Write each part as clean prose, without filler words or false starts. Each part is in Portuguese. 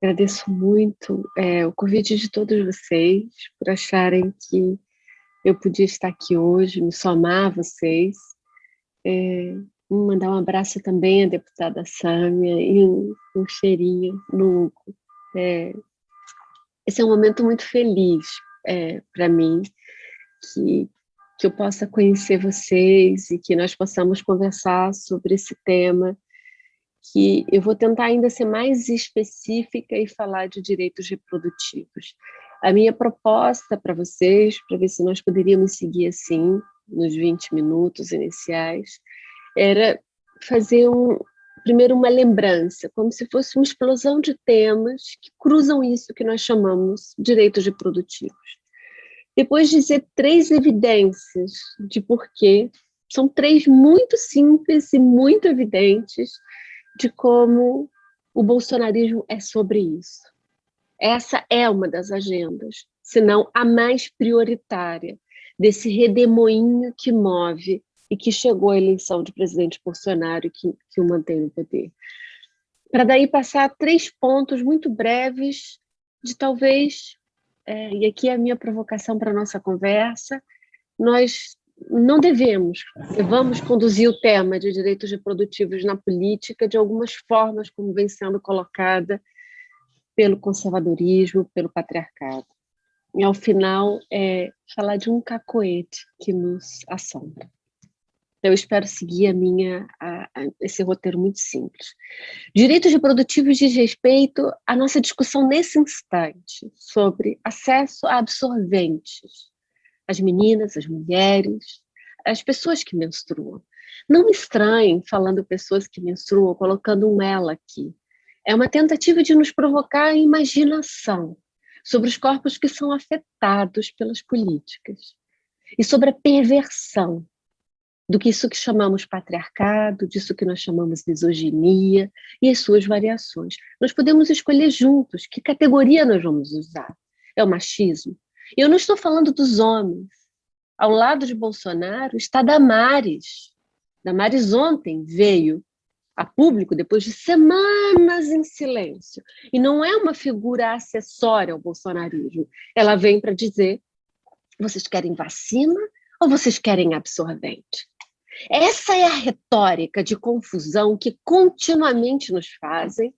Agradeço muito o convite de todos vocês por acharem que eu podia estar aqui hoje, me somar a vocês. Mandar um abraço também à deputada Sâmia e um cheirinho no Hugo. Esse é um momento muito feliz para mim, que eu possa conhecer vocês e que nós possamos conversar sobre esse tema, que eu vou tentar ainda ser mais específica e falar de direitos reprodutivos. A minha proposta para vocês, para ver se nós poderíamos seguir assim, nos 20 minutos iniciais, era fazer primeiro uma lembrança, como se fosse uma explosão de temas que cruzam isso que nós chamamos de direitos reprodutivos. Depois dizer 3 evidências de porquê, são 3 muito simples e muito evidentes, de como o bolsonarismo é sobre isso. Essa é uma das agendas, se não a mais prioritária, desse redemoinho que move e que chegou à eleição de presidente Bolsonaro e que o mantém no poder. Para daí passar a 3 pontos muito breves de talvez, e aqui é a minha provocação para a nossa conversa, nós não vamos conduzir o tema de direitos reprodutivos na política de algumas formas como vem sendo colocada pelo conservadorismo, pelo patriarcado. E, ao final, falar de um cacoete que nos assombra. Eu espero seguir esse roteiro muito simples. Direitos reprodutivos diz respeito à nossa discussão nesse instante sobre acesso a absorventes, as meninas, as mulheres, as pessoas que menstruam. Não me estranhem falando pessoas que menstruam, colocando um ela aqui. É uma tentativa de nos provocar a imaginação sobre os corpos que são afetados pelas políticas e sobre a perversão do que isso que chamamos patriarcado, disso que nós chamamos misoginia e as suas variações. Nós podemos escolher juntos que categoria nós vamos usar. É o machismo? Eu não estou falando dos homens. Ao lado de Bolsonaro está Damares. Damares ontem veio a público depois de semanas em silêncio. E não é uma figura acessória ao bolsonarismo. Ela vem para dizer, vocês querem vacina ou vocês querem absorvente? Essa é a retórica de confusão que continuamente nos fazem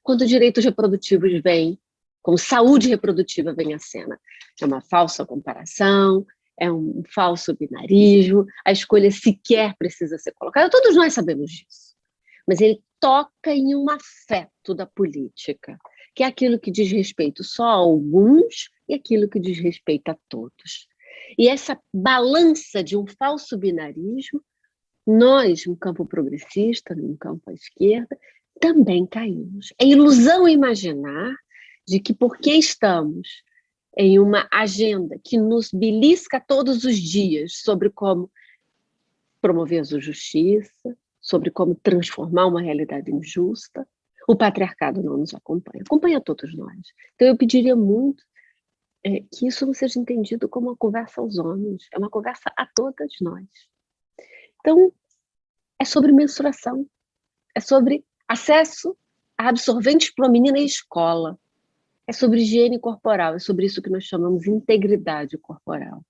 quando direitos reprodutivos vêm, como saúde reprodutiva vem à cena. É uma falsa comparação, é um falso binarismo, a escolha sequer precisa ser colocada, todos nós sabemos disso. Mas ele toca em um afeto da política, que é aquilo que diz respeito só a alguns e aquilo que diz respeito a todos. E essa balança de um falso binarismo, nós, no campo progressista, no campo à esquerda, também caímos. É ilusão imaginar de que porque estamos em uma agenda que nos belisca todos os dias sobre como promover a justiça, sobre como transformar uma realidade injusta, o patriarcado não nos acompanha. Acompanha todos nós. Então eu pediria muito que isso não seja entendido como uma conversa aos homens, é uma conversa a todas nós. Então, é sobre menstruação, é sobre acesso a absorventes para uma menina em escola, é sobre higiene corporal, é sobre isso que nós chamamos de integridade corporal.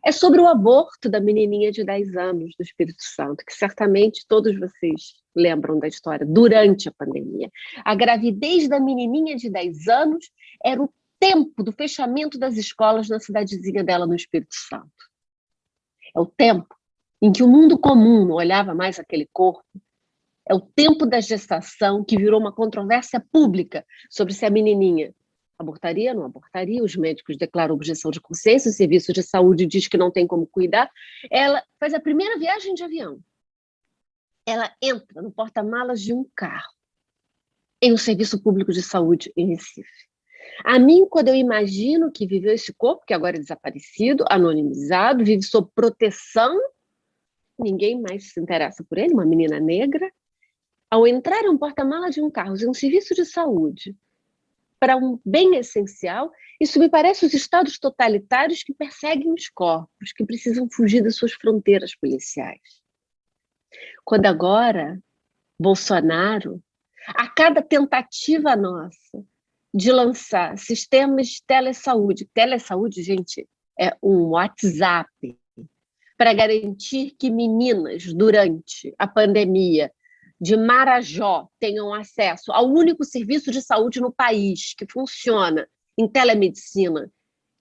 É sobre o aborto da menininha de 10 anos do Espírito Santo, que certamente todos vocês lembram da história, durante a pandemia. A gravidez da menininha de 10 anos era o tempo do fechamento das escolas na cidadezinha dela no Espírito Santo. É o tempo em que o mundo comum não olhava mais aquele corpo. É o tempo da gestação que virou uma controvérsia pública sobre se a menininha abortaria, não abortaria, os médicos declaram objeção de consciência, o serviço de saúde diz que não tem como cuidar. Ela faz a primeira viagem de avião. Ela entra no porta-malas de um carro em um serviço público de saúde em Recife. A mim, quando eu imagino que viveu esse corpo, que agora é desaparecido, anonimizado, vive sob proteção, ninguém mais se interessa por ele, uma menina negra, ao entrar em um porta-malas de um carro, em um serviço de saúde, para um bem essencial, isso me parece os estados totalitários que perseguem os corpos, que precisam fugir das suas fronteiras policiais. Quando agora, Bolsonaro, a cada tentativa nossa de lançar sistemas de telesaúde. Telesaúde, gente, é um WhatsApp para garantir que meninas, durante a pandemia de Marajó, tenham acesso ao único serviço de saúde no país que funciona em telemedicina,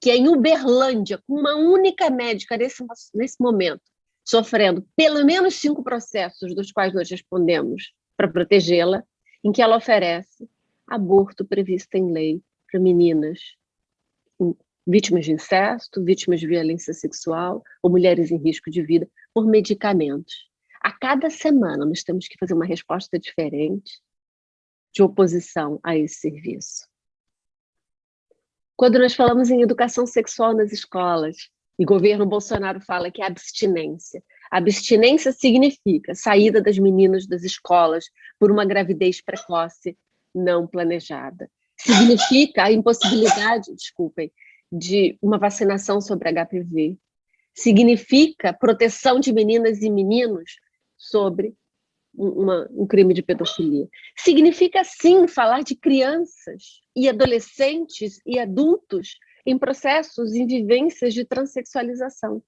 que é em Uberlândia, com uma única médica nesse momento, sofrendo pelo menos 5 processos, dos quais nós respondemos para protegê-la, em que ela oferece aborto previsto em lei para meninas vítimas de incesto, vítimas de violência sexual ou mulheres em risco de vida por medicamentos. A cada semana nós temos que fazer uma resposta diferente de oposição a esse serviço. Quando nós falamos em educação sexual nas escolas, e o governo Bolsonaro fala que é abstinência. Abstinência significa saída das meninas das escolas por uma gravidez precoce não planejada. Significa a impossibilidade, desculpem, de uma vacinação sobre HPV. Significa proteção de meninas e meninos sobre um crime de pedofilia. Significa, sim, falar de crianças e adolescentes e adultos em processos, em vivências de transexualização.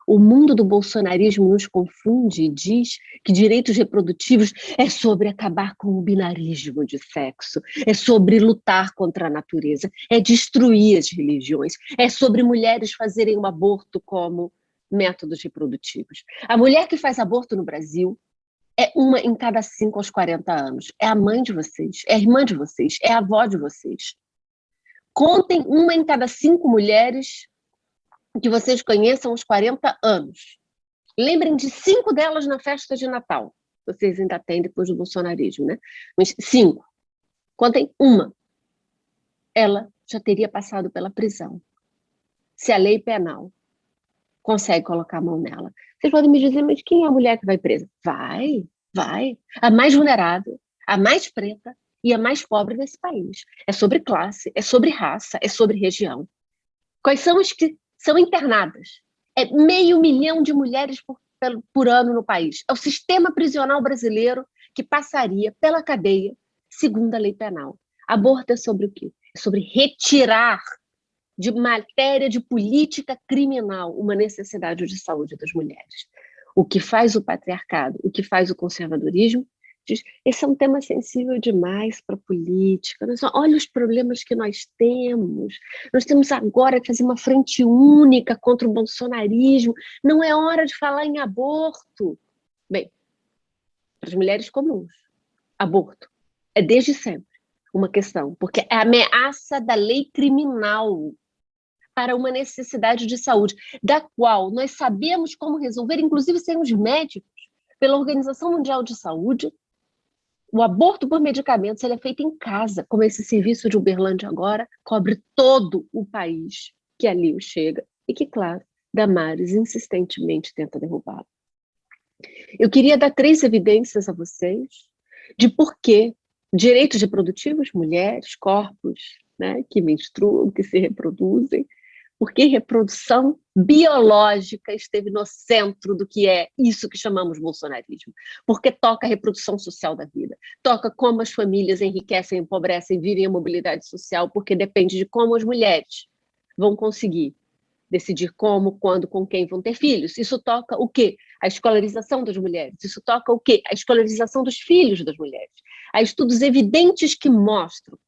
O mundo do bolsonarismo nos confunde e diz que direitos reprodutivos é sobre acabar com o binarismo de sexo, é sobre lutar contra a natureza, é destruir as religiões, é sobre mulheres fazerem um aborto como métodos reprodutivos. A mulher que faz aborto no Brasil é uma em cada 5 aos 40 anos. É a mãe de vocês, é a irmã de vocês, é a avó de vocês. Contem uma em cada 5 mulheres que vocês conheçam aos 40 anos. Lembrem de 5 delas na festa de Natal. Vocês ainda têm depois do bolsonarismo, né? Mas 5. Contem uma. Ela já teria passado pela prisão. Se a lei penal consegue colocar a mão nela. Vocês podem me dizer, mas quem é a mulher que vai presa? Vai. A mais vulnerável, a mais preta e a mais pobre desse país. É sobre classe, é sobre raça, é sobre região. Quais são as que são internadas? É 500 mil de mulheres por ano no país. É o sistema prisional brasileiro que passaria pela cadeia, segundo a lei penal. Aborto é sobre o quê? É sobre retirar de matéria de política criminal uma necessidade de saúde das mulheres. O que faz o patriarcado, o que faz o conservadorismo, diz, esse é um tema sensível demais para a política. Olha os problemas que nós temos. Nós temos agora que fazer uma frente única contra o bolsonarismo. Não é hora de falar em aborto. Bem, para as mulheres comuns, aborto é desde sempre uma questão, porque é a ameaça da lei criminal para uma necessidade de saúde, da qual nós sabemos como resolver, inclusive sem os médicos, pela Organização Mundial de Saúde. O aborto por medicamentos ele é feito em casa, como esse serviço de Uberlândia agora, cobre todo o país que ali o chega, e que, claro, Damares insistentemente tenta derrubar. Eu queria dar 3 evidências a vocês de por que direitos reprodutivos, mulheres, corpos, né, que menstruam, que se reproduzem, porque reprodução biológica esteve no centro do que é isso que chamamos bolsonarismo, porque toca a reprodução social da vida, toca como as famílias enriquecem, empobrecem, vivem a mobilidade social, porque depende de como as mulheres vão conseguir decidir como, quando, com quem vão ter filhos. Isso toca o quê? A escolarização das mulheres. Isso toca o quê? A escolarização dos filhos das mulheres. Há estudos evidentes que mostram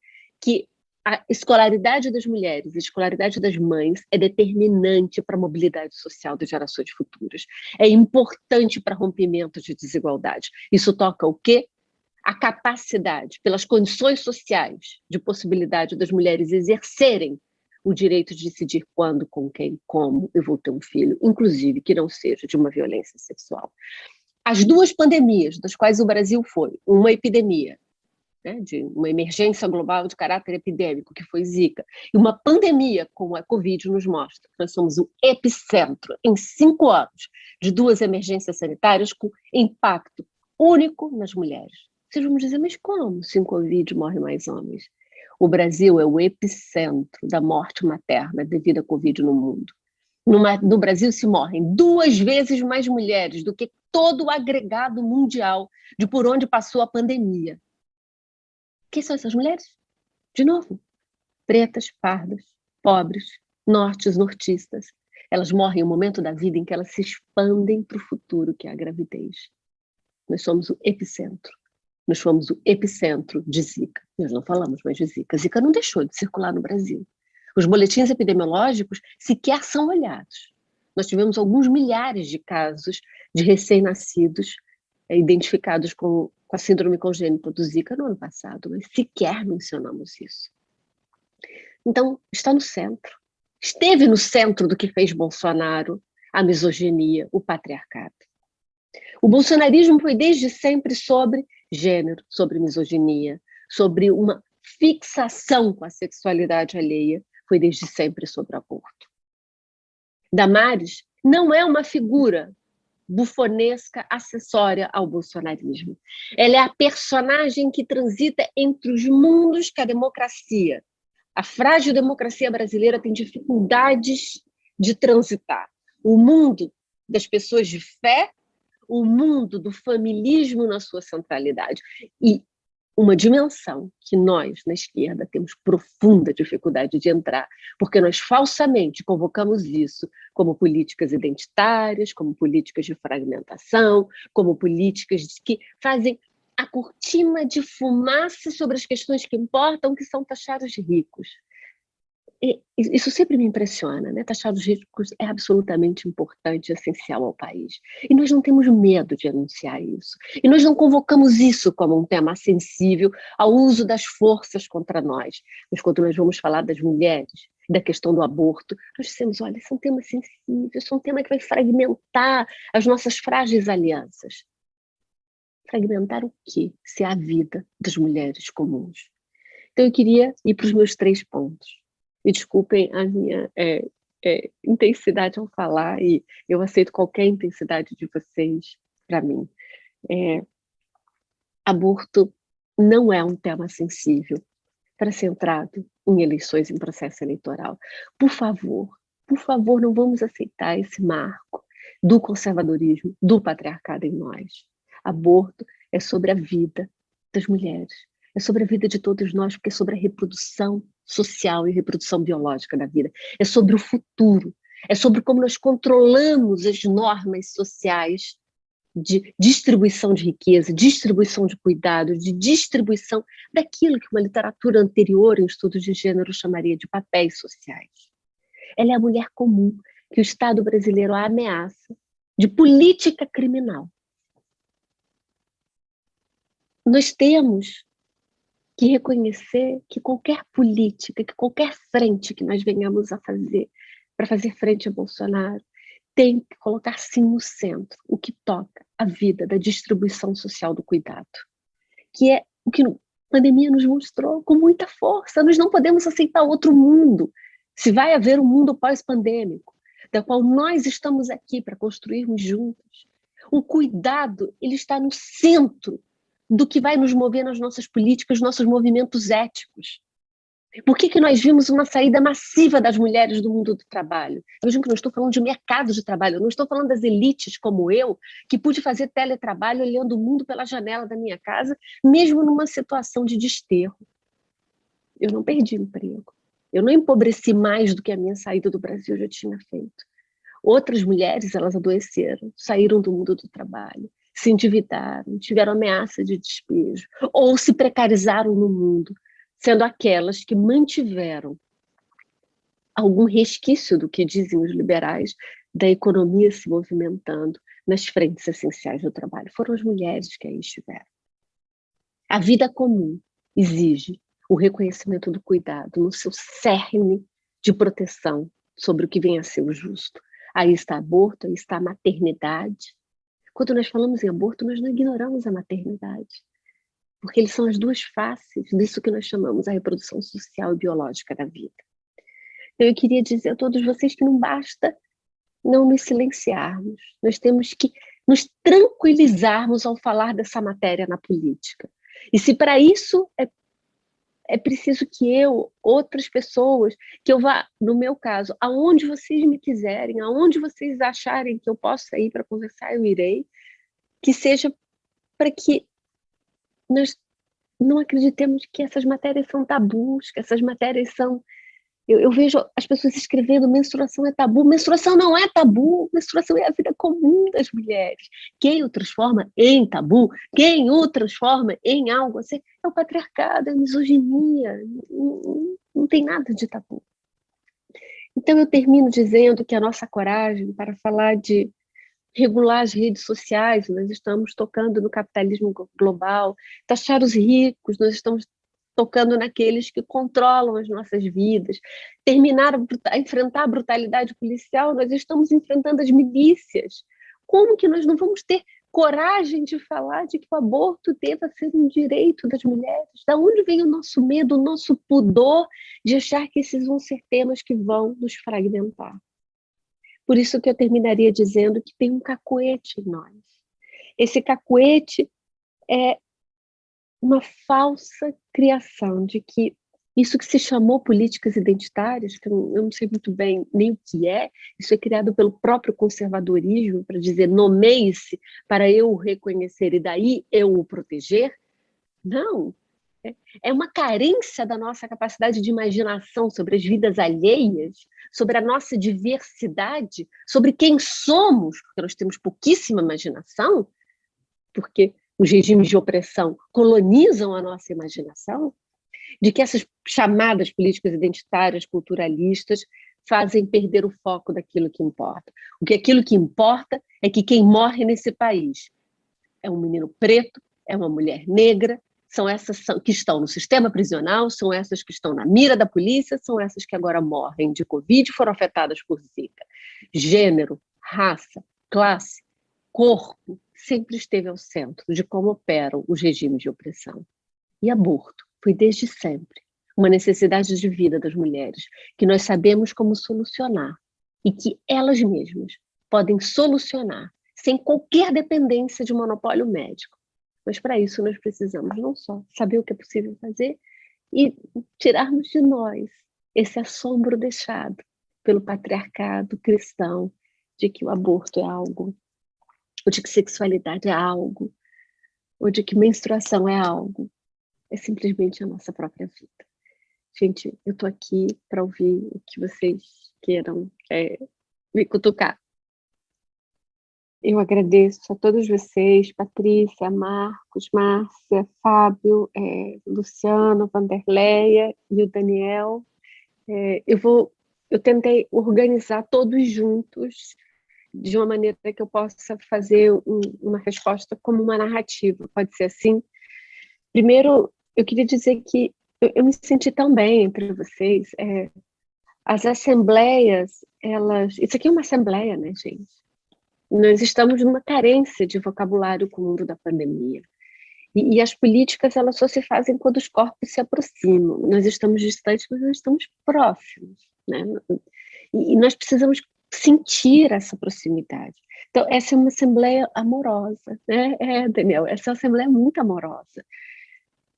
que a escolaridade das mulheres, a escolaridade das mães é determinante para a mobilidade social das gerações futuras. É importante para rompimento de desigualdade. Isso toca o quê? A capacidade, pelas condições sociais, de possibilidade das mulheres exercerem o direito de decidir quando, com quem, como eu vou ter um filho, inclusive que não seja de uma violência sexual. As 2 pandemias das quais o Brasil foi, uma epidemia, né, de uma emergência global de caráter epidêmico, que foi Zika, e uma pandemia como a Covid nos mostra que nós somos o epicentro, em 5 anos, de 2 emergências sanitárias com impacto único nas mulheres. Vocês vão dizer, mas como se em Covid morrem mais homens? O Brasil é o epicentro da morte materna devido à Covid no mundo. No Brasil se morrem 2 vezes mais mulheres do que todo o agregado mundial de por onde passou a pandemia. Quem são essas mulheres? De novo, pretas, pardas, pobres, nortes, nortistas. Elas morrem no momento da vida em que elas se expandem para o futuro, que é a gravidez. Nós somos o epicentro. Nós fomos o epicentro de Zika. Nós não falamos mais de Zika. Zika não deixou de circular no Brasil. Os boletins epidemiológicos sequer são olhados. Nós tivemos alguns milhares de casos de recém-nascidos identificados com a síndrome congênita do Zika no ano passado, mas sequer mencionamos isso. Então, está no centro. Esteve no centro do que fez Bolsonaro, a misoginia, o patriarcado. O bolsonarismo foi desde sempre sobre gênero, sobre misoginia, sobre uma fixação com a sexualidade alheia, foi desde sempre sobre aborto. Damares não é uma figura bufonesca acessória ao bolsonarismo. Ela é a personagem que transita entre os mundos que a democracia, a frágil democracia brasileira, tem dificuldades de transitar. O mundo das pessoas de fé, o mundo do familismo na sua centralidade. E uma dimensão que nós, na esquerda, temos profunda dificuldade de entrar, porque nós falsamente convocamos isso como políticas identitárias, como políticas de fragmentação, como políticas que fazem a cortina de fumaça sobre as questões que importam, que são taxar os ricos. E isso sempre me impressiona, né? Taxar os ricos é absolutamente importante, essencial ao país. E nós não temos medo de anunciar isso. E nós não convocamos isso como um tema sensível ao uso das forças contra nós. Mas quando nós vamos falar das mulheres, da questão do aborto, nós dizemos, olha, isso é um tema sensível, isso é um tema que vai fragmentar as nossas frágeis alianças. Fragmentar o quê? Se é a vida das mulheres comuns. Então eu queria ir para os meus 3 pontos. Me desculpem a minha intensidade ao falar, e eu aceito qualquer intensidade de vocês para mim. Aborto não é um tema sensível para ser entrado em eleições, em processo eleitoral. Por favor, não vamos aceitar esse marco do conservadorismo, do patriarcado em nós. Aborto é sobre a vida das mulheres, é sobre a vida de todos nós, porque é sobre a reprodução social e reprodução biológica da vida. É sobre o futuro, é sobre como nós controlamos as normas sociais de distribuição de riqueza, distribuição de cuidado, de distribuição daquilo que uma literatura anterior em estudos de gênero chamaria de papéis sociais. Ela é a mulher comum que o Estado brasileiro a ameaça de política criminal. Nós temos que reconhecer que qualquer política, que qualquer frente que nós venhamos a fazer para fazer frente a Bolsonaro, tem que colocar sim no centro o que toca a vida da distribuição social do cuidado, que é o que a pandemia nos mostrou com muita força. Nós não podemos aceitar outro mundo, se vai haver um mundo pós-pandêmico, da qual nós estamos aqui para construirmos juntos. O cuidado, ele está no centro do que vai nos mover nas nossas políticas, nossos movimentos éticos. Por que nós vimos uma saída massiva das mulheres do mundo do trabalho? Vejam que não estou falando de mercado de trabalho, eu não estou falando das elites como eu, que pude fazer teletrabalho olhando o mundo pela janela da minha casa, mesmo numa situação de desterro. Eu não perdi emprego. Eu não empobreci mais do que a minha saída do Brasil já tinha feito. Outras mulheres, elas adoeceram, saíram do mundo do trabalho, se endividaram, tiveram ameaça de despejo, ou se precarizaram no mundo, sendo aquelas que mantiveram algum resquício do que dizem os liberais da economia se movimentando nas frentes essenciais do trabalho. Foram as mulheres que aí estiveram. A vida comum exige o reconhecimento do cuidado no seu cerne de proteção sobre o que vem a ser o justo. Aí está aborto, aí está a maternidade. Quando nós falamos em aborto, nós não ignoramos a maternidade, porque eles são as 2 faces disso que nós chamamos a reprodução social e biológica da vida. Então, eu queria dizer a todos vocês que não basta não nos silenciarmos, nós temos que nos tranquilizarmos ao falar dessa matéria na política. E se para isso é preciso que eu, outras pessoas, que eu vá, no meu caso, aonde vocês me quiserem, aonde vocês acharem que eu possa ir para conversar, eu irei, que seja para que nós não acreditemos que essas matérias são tabus, que essas matérias são... Eu vejo as pessoas escrevendo menstruação é tabu. Menstruação não é tabu, menstruação é a vida comum das mulheres. Quem o transforma em tabu, quem o transforma em algo assim, é o patriarcado, é a misoginia, não tem nada de tabu. Então eu termino dizendo que a nossa coragem para falar de regular as redes sociais, nós estamos tocando no capitalismo global, taxar os ricos, nós estamos tocando naqueles que controlam as nossas vidas, enfrentar a brutalidade policial, nós estamos enfrentando as milícias. Como que nós não vamos ter coragem de falar de que o aborto deva ser um direito das mulheres? Da onde vem o nosso medo, o nosso pudor de achar que esses vão ser temas que vão nos fragmentar? Por isso que eu terminaria dizendo que tem um cacuete em nós. Esse cacuete é uma falsa criação de que isso que se chamou políticas identitárias, que eu não sei muito bem nem o que é, isso é criado pelo próprio conservadorismo para dizer nomeie-se para eu o reconhecer e daí eu o proteger. Não, é uma carência da nossa capacidade de imaginação sobre as vidas alheias, sobre a nossa diversidade, sobre quem somos, porque nós temos pouquíssima imaginação, porque os regimes de opressão colonizam a nossa imaginação, de que essas chamadas políticas identitárias, culturalistas, fazem perder o foco daquilo que importa. Aquilo que importa é que quem morre nesse país é um menino preto, é uma mulher negra, são essas que estão no sistema prisional, são essas que estão na mira da polícia, são essas que agora morrem de Covid e foram afetadas por Zika. Gênero, raça, classe, corpo, sempre esteve ao centro de como operam os regimes de opressão. E aborto foi desde sempre uma necessidade de vida das mulheres, que nós sabemos como solucionar e que elas mesmas podem solucionar sem qualquer dependência de monopólio médico. Mas para isso nós precisamos não só saber o que é possível fazer e tirarmos de nós esse assombro deixado pelo patriarcado cristão de que o aborto é algo, ou de que sexualidade é algo, ou de que menstruação é algo. É simplesmente a nossa própria vida. Gente, eu estou aqui para ouvir o que vocês queiram me cutucar. Eu agradeço a todos vocês, Patrícia, Marcos, Márcia, Fábio, Luciano, Vanderleia e o Daniel. Eu tentei organizar todos juntos de uma maneira que eu possa fazer uma resposta como uma narrativa, pode ser assim? Primeiro, eu queria dizer que eu me senti tão bem entre vocês. As assembleias, isso aqui é uma assembleia, né, gente? Nós estamos numa carência de vocabulário com o mundo da pandemia. E as políticas, elas só se fazem quando os corpos se aproximam. Nós estamos distantes, mas nós estamos próximos, né? E nós precisamos sentir essa proximidade. Então, essa é uma assembleia amorosa, né? Daniel, essa assembleia é muito amorosa.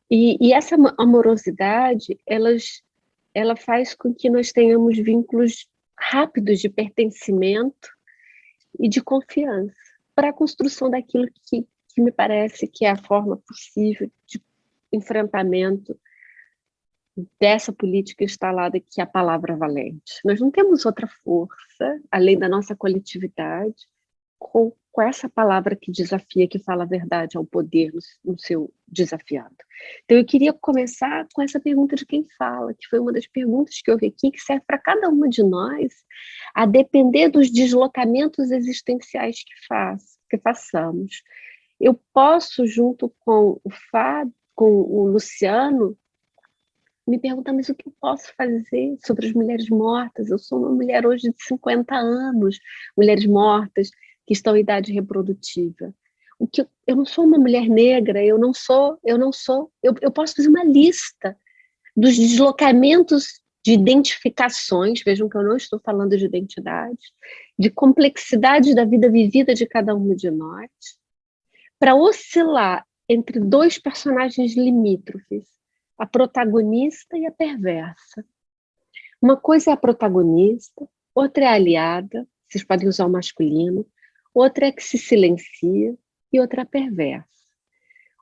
E essa amorosidade, ela faz com que nós tenhamos vínculos rápidos de pertencimento e de confiança para a construção daquilo que me parece que é a forma possível de enfrentamento dessa política instalada que é a palavra valente. Nós não temos outra força, além da nossa coletividade, com essa palavra que desafia, que fala a verdade ao poder no seu desafiado. Então, eu queria começar com essa pergunta de quem fala, que foi uma das perguntas que eu vi aqui, que serve para cada uma de nós, a depender dos deslocamentos existenciais que façamos. Eu posso, junto com o Fábio, com o Luciano, me perguntar, mas o que eu posso fazer sobre as mulheres mortas? Eu sou uma mulher hoje de 50 anos, mulheres mortas, que estão em idade reprodutiva. Eu não sou uma mulher negra, eu posso fazer uma lista dos deslocamentos de identificações, vejam que eu não estou falando de identidade, de complexidade da vida vivida de cada um de nós, para oscilar entre dois personagens limítrofes, a protagonista e a perversa. Uma coisa é a protagonista, outra é a aliada, vocês podem usar o masculino, outra é que se silencia e outra é a perversa.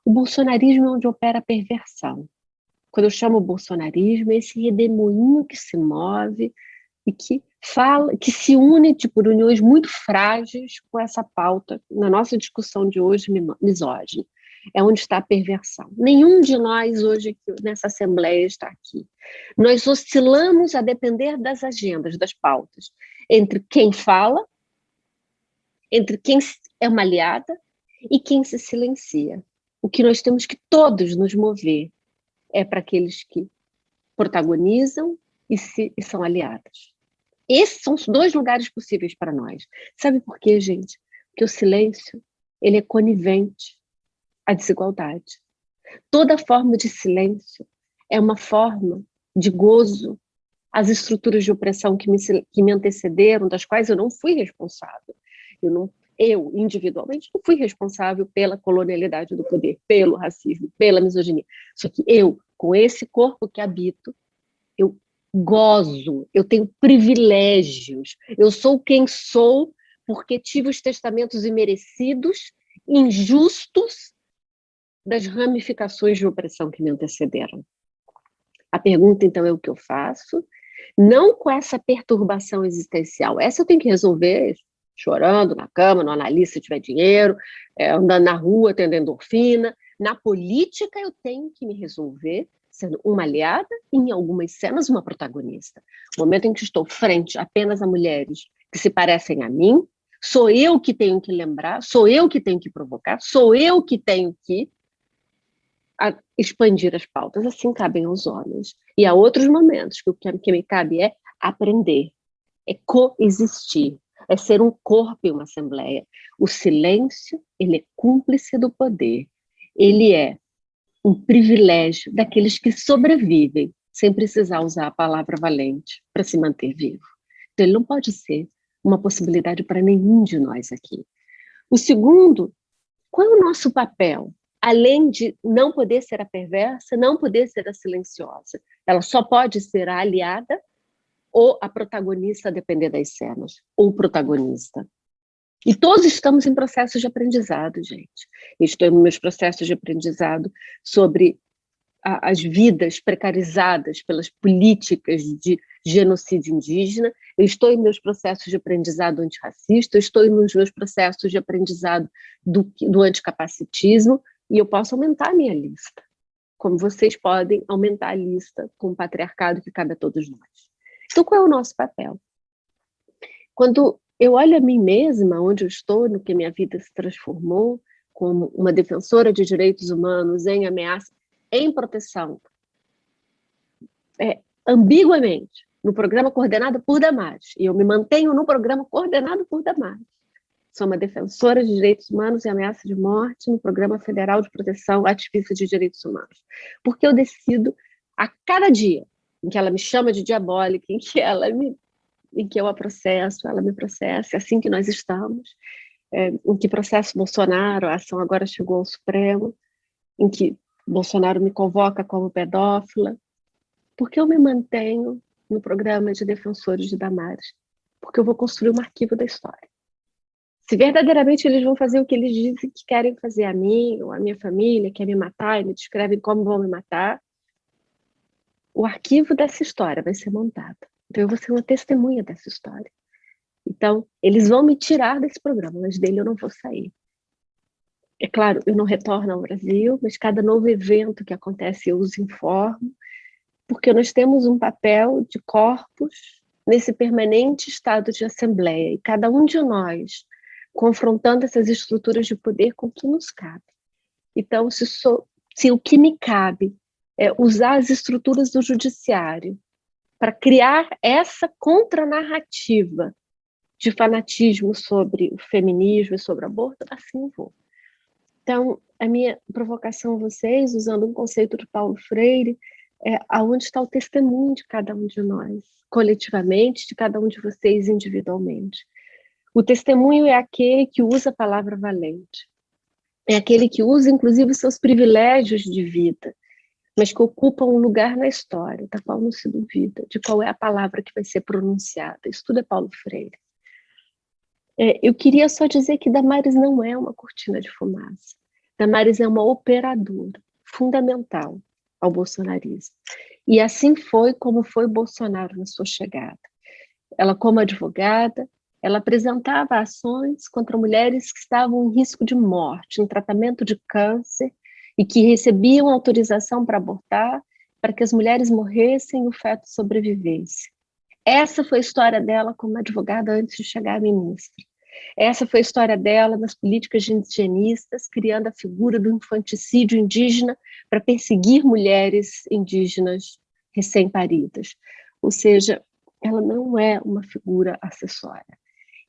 O bolsonarismo é onde opera a perversão. Quando eu chamo bolsonarismo, é esse redemoinho que se move e que fala, que se une por uniões muito frágeis com essa pauta, na nossa discussão de hoje, misógina. É onde está a perversão. Nenhum de nós hoje nessa Assembleia está aqui. Nós oscilamos a depender das agendas, das pautas, entre quem fala, entre quem é uma aliada e quem se silencia. O que nós temos que todos nos mover é para aqueles que protagonizam e são aliados. Esses são os dois lugares possíveis para nós. Sabe por quê, gente? Porque o silêncio, ele é conivente à desigualdade. Toda forma de silêncio é uma forma de gozo às estruturas de opressão que me antecederam, das quais eu não fui responsável. Eu, individualmente, não fui responsável pela colonialidade do poder, pelo racismo, pela misoginia. Só que eu, com esse corpo que habito, eu gozo, eu tenho privilégios, eu sou quem sou porque tive os testamentos imerecidos, injustos, das ramificações de opressão que me antecederam. A pergunta, então, é o que eu faço, não com essa perturbação existencial. Essa eu tenho que resolver chorando na cama, no analista se tiver dinheiro, andando na rua, tendo endorfina. Na política, eu tenho que me resolver sendo uma aliada e, em algumas cenas, uma protagonista. No momento em que estou frente apenas a mulheres que se parecem a mim, sou eu que tenho que lembrar, sou eu que tenho que provocar, sou eu que tenho que expandir as pautas, assim cabem aos homens. E há outros momentos que o que me cabe é aprender, é coexistir, é ser um corpo em uma assembleia. O silêncio, ele é cúmplice do poder, ele é um privilégio daqueles que sobrevivem sem precisar usar a palavra valente para se manter vivo. Então, ele não pode ser uma possibilidade para nenhum de nós aqui. O segundo, qual é o nosso papel? Além de não poder ser a perversa, não poder ser a silenciosa. Ela só pode ser a aliada ou a protagonista, a depender das cenas, ou o protagonista. E todos estamos em processos de aprendizado, gente. Estou em meus processos de aprendizado sobre as vidas precarizadas pelas políticas de genocídio indígena, eu estou em meus processos de aprendizado antirracista, eu estou nos meus processos de aprendizado do anticapacitismo, e eu posso aumentar a minha lista, como vocês podem aumentar a lista com o patriarcado que cabe a todos nós. Então, qual é o nosso papel? Quando eu olho a mim mesma, onde eu estou, no que minha vida se transformou, como uma defensora de direitos humanos em ameaça, em proteção, ambiguamente, no programa coordenado por Damares, e eu me mantenho no programa coordenado por Damares. Sou uma defensora de direitos humanos e ameaça de morte no Programa Federal de Proteção Ativista de Direitos Humanos. Porque eu decido, a cada dia em que ela me chama de diabólica, em que eu a processo, ela me processa, é assim que nós estamos, em que processo Bolsonaro, a ação agora chegou ao Supremo, em que Bolsonaro me convoca como pedófila, porque eu me mantenho no programa de defensores de Damares, porque eu vou construir um arquivo da história. Se verdadeiramente eles vão fazer o que eles dizem que querem fazer a mim, ou a minha família, quer me matar, e me descrevem como vão me matar, o arquivo dessa história vai ser montado. Então eu vou ser uma testemunha dessa história. Então, eles vão me tirar desse programa, mas dele eu não vou sair. É claro, eu não retorno ao Brasil, mas cada novo evento que acontece eu os informo, porque nós temos um papel de corpos nesse permanente estado de assembleia, e cada um de nós confrontando essas estruturas de poder com o que nos cabe. Então, se o que me cabe é usar as estruturas do judiciário para criar essa contranarrativa de fanatismo sobre o feminismo e sobre o aborto, assim eu vou. Então, a minha provocação a vocês, usando um conceito de Paulo Freire, é aonde está o testemunho de cada um de nós, coletivamente, de cada um de vocês individualmente. O testemunho é aquele que usa a palavra valente, é aquele que usa, inclusive, os seus privilégios de vida, mas que ocupa um lugar na história, da qual não se duvida, de qual é a palavra que vai ser pronunciada. Isso tudo é Paulo Freire. Eu queria só dizer que Damares não é uma cortina de fumaça. Damares é uma operadora fundamental ao bolsonarismo. E assim foi como foi Bolsonaro na sua chegada. Ela, como advogada, ela apresentava ações contra mulheres que estavam em risco de morte, em tratamento de câncer, e que recebiam autorização para abortar, para que as mulheres morressem e o feto sobrevivesse. Essa foi a história dela como advogada antes de chegar a ministra. Essa foi a história dela nas políticas indigenistas, criando a figura do infanticídio indígena para perseguir mulheres indígenas recém-paridas. Ou seja, ela não é uma figura acessória.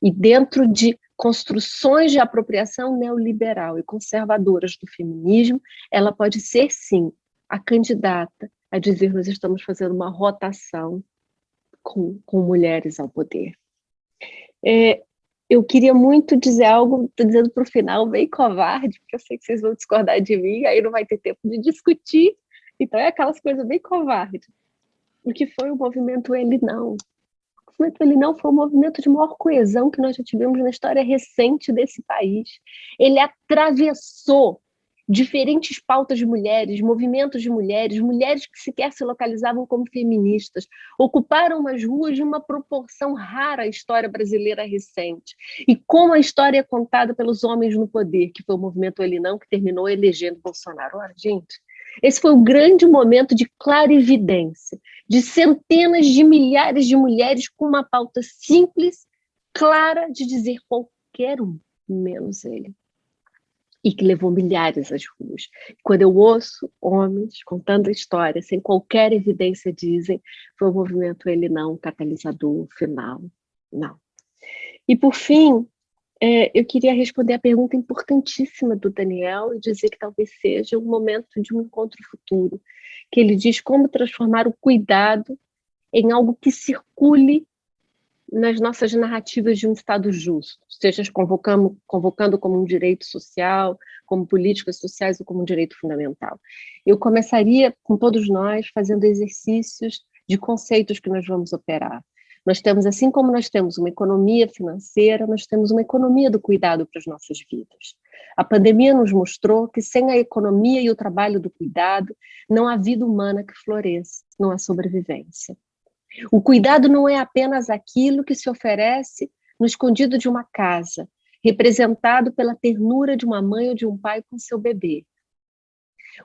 E dentro de construções de apropriação neoliberal e conservadoras do feminismo, ela pode ser, sim, a candidata a dizer nós estamos fazendo uma rotação com mulheres ao poder. Eu queria muito dizer algo, estou dizendo para o final, bem covarde, porque eu sei que vocês vão discordar de mim, aí não vai ter tempo de discutir, então é aquelas coisas bem covardes. O que foi o movimento Ele Não? O movimento Ele Não foi o movimento de maior coesão que nós já tivemos na história recente desse país. Ele atravessou diferentes pautas de mulheres, movimentos de mulheres, mulheres que sequer se localizavam como feministas, ocuparam as ruas de uma proporção rara à história brasileira recente. E como a história é contada pelos homens no poder, que foi o movimento Ele Não, que terminou elegendo Bolsonaro. Olha, gente, esse foi o grande momento de clarividência, de centenas de milhares de mulheres com uma pauta simples, clara, de dizer qualquer um, menos ele. E que levou milhares às ruas. Quando eu ouço homens contando a história, sem qualquer evidência, dizem foi o movimento Ele Não, catalisador final. Não. E, por fim, eu queria responder a pergunta importantíssima do Daniel e dizer que talvez seja um momento de um encontro futuro, que ele diz como transformar o cuidado em algo que circule nas nossas narrativas de um Estado justo, seja convocando como um direito social, como políticas sociais ou como um direito fundamental. Eu começaria com todos nós fazendo exercícios de conceitos que nós vamos operar. Nós temos, assim como nós temos uma economia financeira, nós temos uma economia do cuidado para as nossas vidas. A pandemia nos mostrou que sem a economia e o trabalho do cuidado, não há vida humana que floresça, não há sobrevivência. O cuidado não é apenas aquilo que se oferece no escondido de uma casa, representado pela ternura de uma mãe ou de um pai com seu bebê.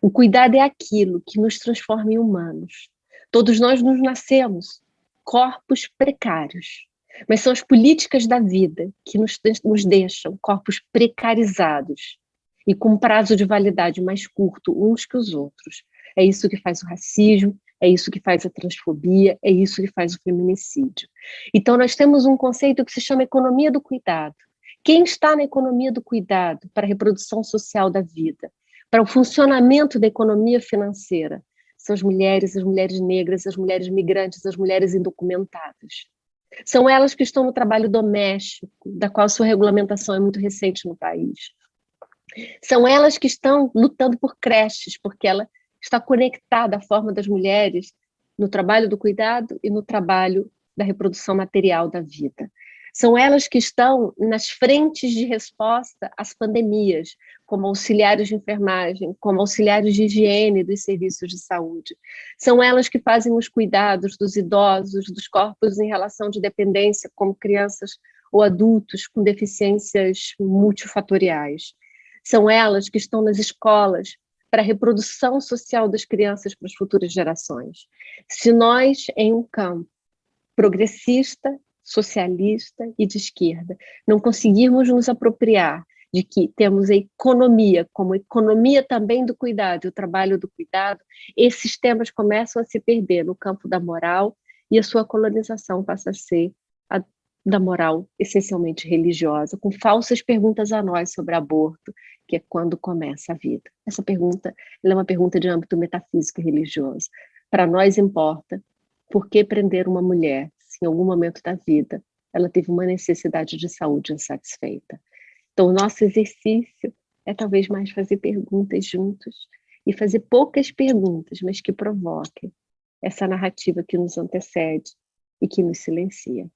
O cuidado é aquilo que nos transforma em humanos. Todos nós nos nascemos corpos precários, mas são as políticas da vida que nos deixam corpos precarizados e com prazo de validade mais curto uns que os outros. É isso que faz o racismo, é isso que faz a transfobia, é isso que faz o feminicídio. Então, nós temos um conceito que se chama economia do cuidado. Quem está na economia do cuidado para a reprodução social da vida, para o funcionamento da economia financeira, são as mulheres negras, as mulheres migrantes, as mulheres indocumentadas. São elas que estão no trabalho doméstico, da qual sua regulamentação é muito recente no país. São elas que estão lutando por creches, porque ela está conectada à forma das mulheres no trabalho do cuidado e no trabalho da reprodução material da vida. São elas que estão nas frentes de resposta às pandemias, como auxiliares de enfermagem, como auxiliares de higiene dos serviços de saúde. São elas que fazem os cuidados dos idosos, dos corpos em relação de dependência, como crianças ou adultos com deficiências multifatoriais. São elas que estão nas escolas para a reprodução social das crianças para as futuras gerações. Se nós, em um campo progressista, socialista e de esquerda, não conseguirmos nos apropriar de que temos a economia como economia também do cuidado, e o trabalho do cuidado, esses temas começam a se perder no campo da moral e a sua colonização passa a ser a da moral essencialmente religiosa, com falsas perguntas a nós sobre aborto, que é quando começa a vida. Essa pergunta ela é uma pergunta de âmbito metafísico e religioso. Para nós importa por que prender uma mulher se em algum momento da vida ela teve uma necessidade de saúde insatisfeita. Então, o nosso exercício é talvez mais fazer perguntas juntos e fazer poucas perguntas, mas que provoquem essa narrativa que nos antecede e que nos silencia.